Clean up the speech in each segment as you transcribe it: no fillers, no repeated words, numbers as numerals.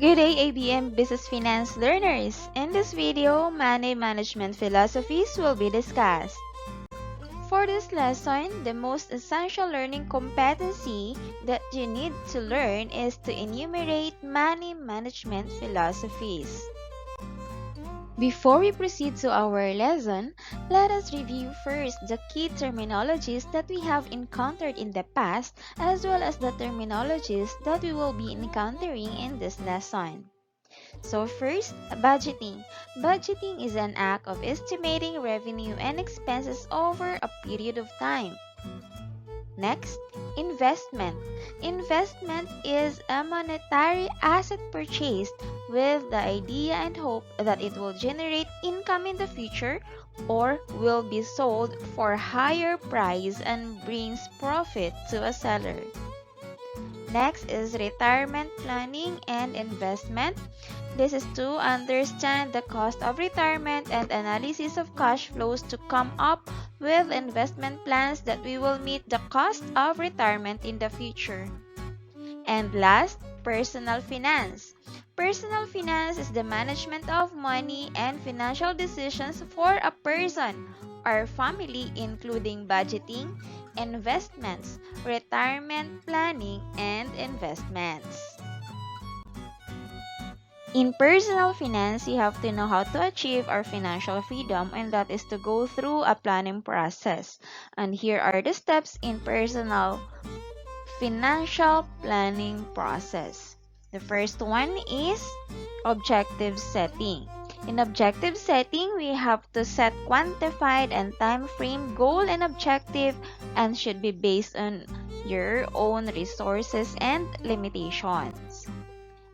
Good day, ABM Business Finance learners! In this video, money management philosophies will be discussed. For this lesson, the most essential learning competency that you need to learn is to enumerate money management philosophies. Before we proceed to our lesson, let us review first the key terminologies that we have encountered in the past as well as the terminologies that we will be encountering in this lesson. So first, budgeting. Budgeting is an act of estimating revenue and expenses over a period of time. Next, investment. Investment is a monetary asset purchased with the idea and hope that it will generate income in the future or will be sold for higher price and brings profit to a seller. Next is retirement planning and investment. This is to understand the cost of retirement and analysis of cash flows to come up with investment plans that we will meet the cost of retirement in the future. And last, personal finance. Personal finance is the management of money and financial decisions for a person or family, including budgeting, investments, retirement planning, and investments. In personal finance, you have to know how to achieve our financial freedom, and that is to go through a planning process. And here are the steps in personal financial planning process. The first one is objective setting. In objective setting, we have to set quantified and time frame goal and objective and should be based on your own resources and limitations.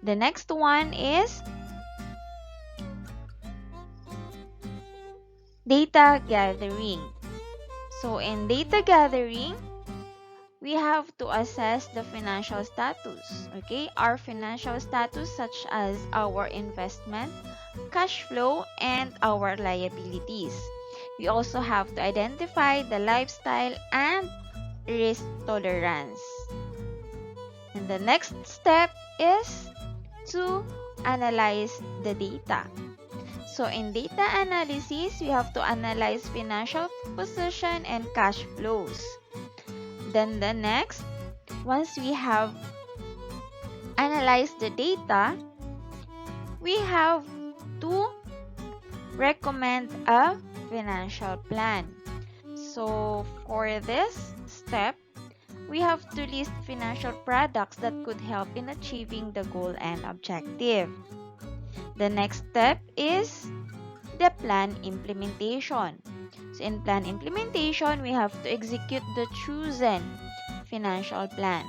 The next one is data gathering. So in data gathering, we have to assess the financial status, okay? Our financial status such as our investment, cash flow, and our liabilities. We also have to identify the lifestyle and risk tolerance. And the next step is to analyze the data. So in data analysis, we have to analyze financial position and cash flows. Then the next, once we have analyzed the data, we have to recommend a financial plan. So for this step, we have to list financial products that could help in achieving the goal and objective. The next step is the plan implementation. So in plan implementation, we have to execute the chosen financial plan.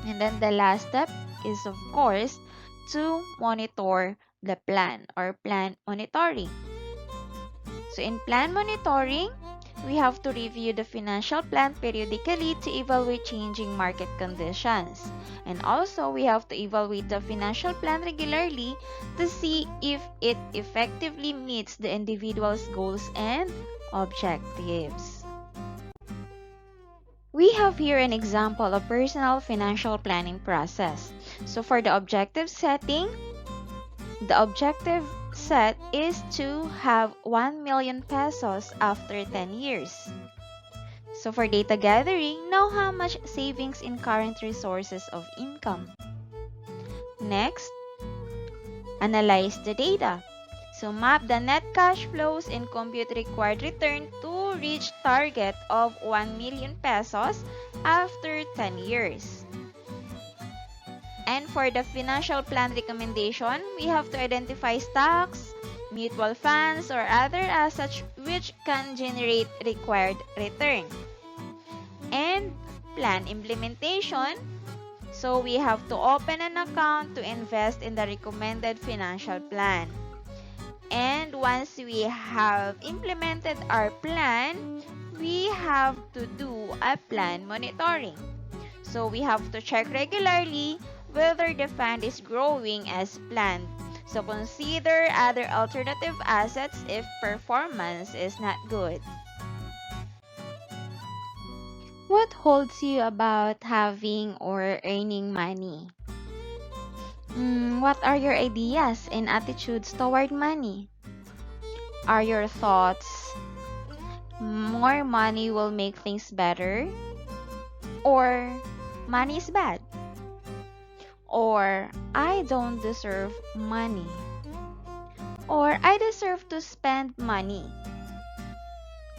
And then the last step is, of course, to monitor the plan or plan monitoring. So in plan monitoring, we have to review the financial plan periodically to evaluate changing market conditions. And also, we have to evaluate the financial plan regularly to see if it effectively meets the individual's goals and objectives. We have here an example of personal financial planning process. So for the objective setting, the objective set is to have 1 million pesos after 10 years. So for data gathering, know how much savings in current resources of income. Next, analyze the data. So map the net cash flows and compute required return to reach target of 1 million pesos after 10 years. And for the financial plan recommendation, we have to identify stocks, mutual funds, or other assets which can generate required return. And plan implementation, so we have to open an account to invest in the recommended financial plan. And once we have implemented our plan, we have to do a plan monitoring. So we have to check regularly whether the fund is growing as planned. So consider other alternative assets if performance is not good. What holds you about having or earning money? What are your ideas and attitudes toward money? Are your thoughts more money will make things better? Or money is bad? Or I don't deserve money? Or I deserve to spend money?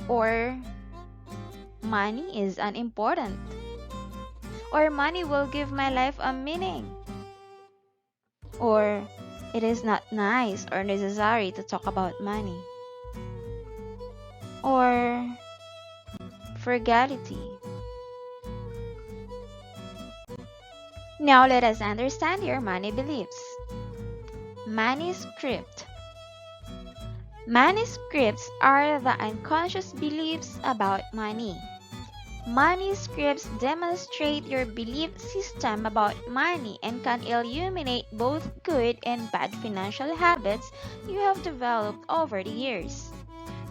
Or money is unimportant? Or money will give my life a meaning? Or it is not nice or necessary to talk about money? Or frugality? Now let us understand your money beliefs. Money script. Money scripts are the unconscious beliefs about money. Money scripts demonstrate your belief system about money and can illuminate both good and bad financial habits you have developed over the years.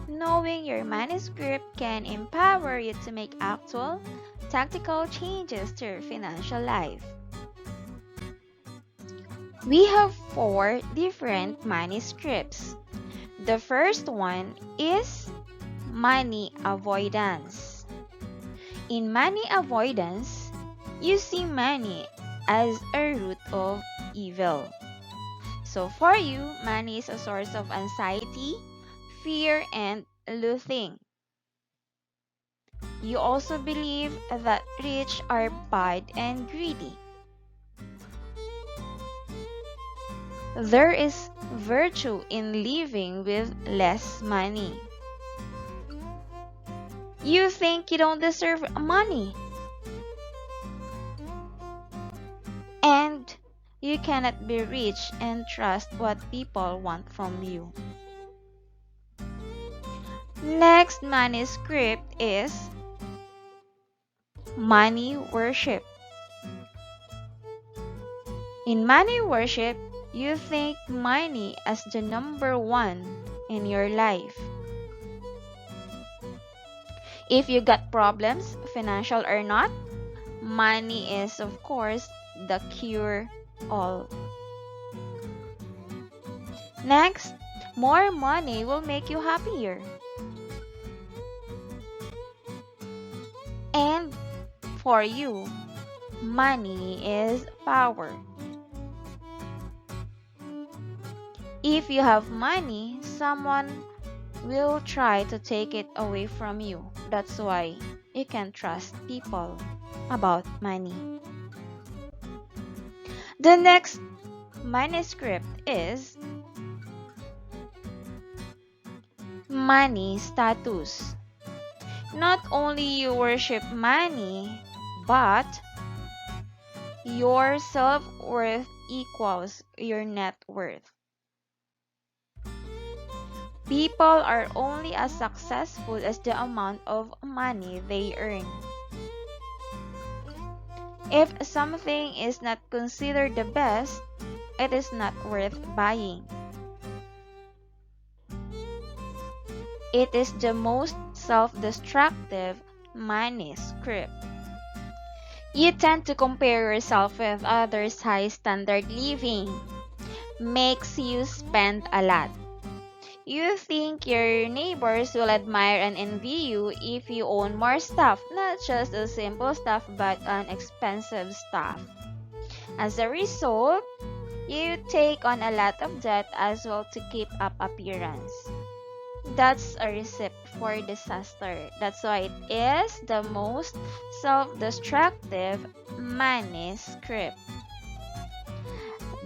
Knowing your money script can empower you to make actual, tactical changes to your financial life. We have 4 different money scripts. The first one is money avoidance. In money avoidance, you see money as a root of evil. So for you, money is a source of anxiety, fear, and loathing. You also believe that rich are bad and greedy. There is virtue in living with less money. You think you don't deserve money. And you cannot be rich and trust what people want from you. Next money script is money worship. In money worship, you think money as the number one in your life. If you got problems, financial or not, money is, of course, the cure all. Next, more money will make you happier. And for you, money is power. If you have money, someone will try to take it away from you. That's why you can't trust people about money. The next money script is money status. Not only you worship money, but your self-worth equals your net worth. People are only as successful as the amount of money they earn. If something is not considered the best, it is not worth buying. It is the most self-destructive money script. You tend to compare yourself with others' high standard living. Makes you spend a lot. You think your neighbors will admire and envy you if you own more stuff, not just the simple stuff but an expensive stuff. As a result, you take on a lot of debt as well to keep up appearance. That's a recipe for disaster. That's why it is the most self-destructive money script.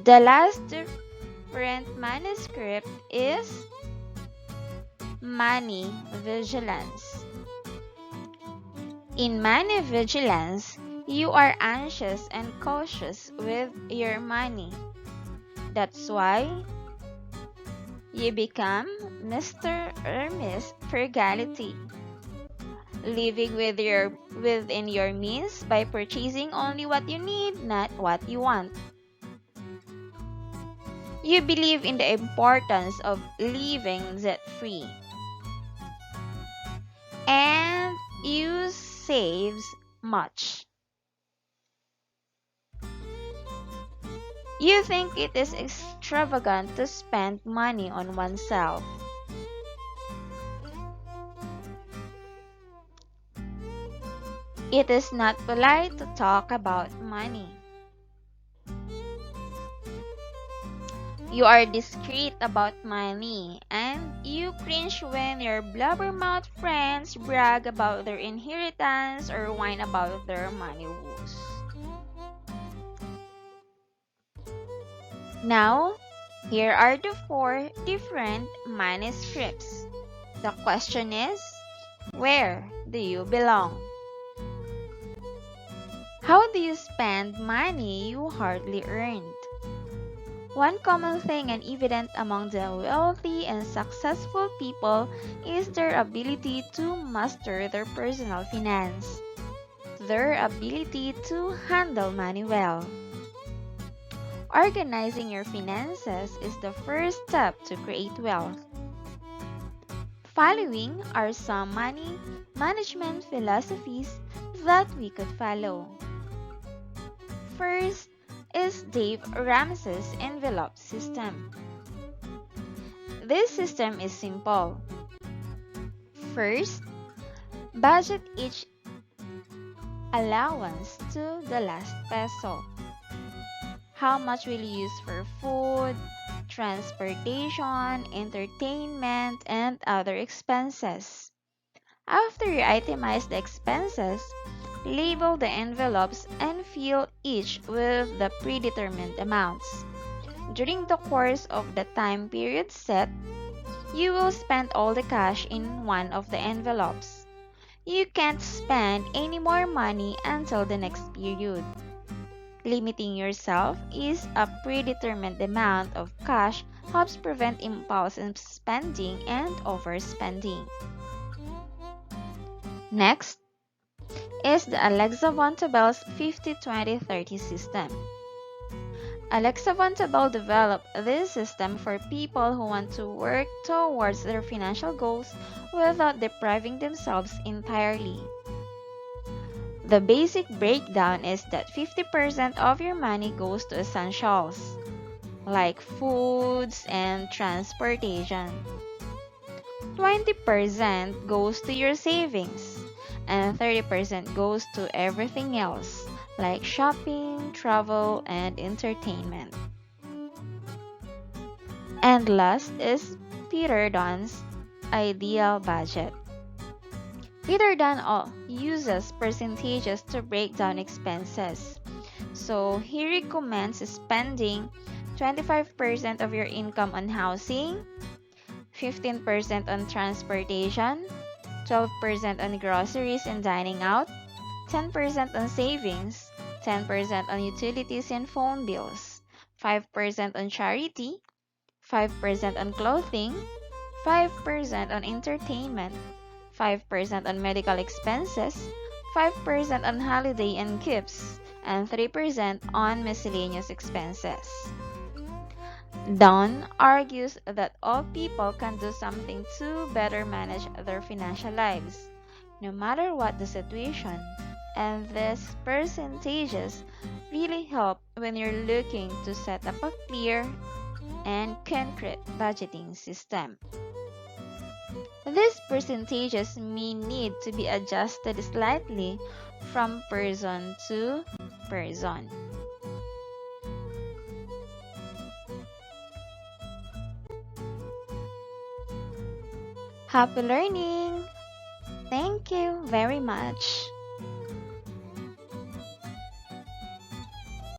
The last different money script is money vigilance. In money vigilance, you are anxious and cautious with your money. That's why you become Mr. or Miss Frugality, living within your means by purchasing only what you need, not what you want. You believe in the importance of living debt-free. And you saves much. You think it is extravagant to spend money on oneself. It is not polite to talk about money. You are discreet about money, and you cringe when your blabbermouth friends brag about their inheritance or whine about their money woes. Now, here are the 4 different money scripts. The question is, where do you belong? How do you spend money you hardly earned? One common thing and evident among the wealthy and successful people is their ability to master their personal finance, their ability to handle money well. Organizing your finances is the first step to create wealth. Following are some money management philosophies that we could follow. First is Dave Ramsey's envelope system. This system is simple. First, budget each allowance to the last peso. How much will you use for food, transportation, entertainment, and other expenses? After you itemize the expenses, label the envelopes and fill each with the predetermined amounts. During the course of the time period set, you will spend all the cash in one of the envelopes. You can't spend any more money until the next period. Limiting yourself is a predetermined amount of cash helps prevent impulsive spending and overspending. Next is the Alexa Von Tabel's 50-20-30 system. Alexa Von Tabel developed this system for people who want to work towards their financial goals without depriving themselves entirely. The basic breakdown is that 50% of your money goes to essentials, like foods and transportation. 20% goes to your savings, and 30% goes to everything else, like shopping, travel, and entertainment. And last is Peter Dun's ideal budget. Peter Dunn uses percentages to break down expenses. So he recommends spending 25% of your income on housing, 15% on transportation, 12% on groceries and dining out, 10% on savings, 10% on utilities and phone bills, 5% on charity, 5% on clothing, 5% on entertainment, 5% on medical expenses, 5% on holiday and gifts, and 3% on miscellaneous expenses. Don argues that all people can do something to better manage their financial lives, no matter what the situation, and these percentages really help when you're looking to set up a clear and concrete budgeting system. These percentages may need to be adjusted slightly from person to person. Happy learning! Thank you very much.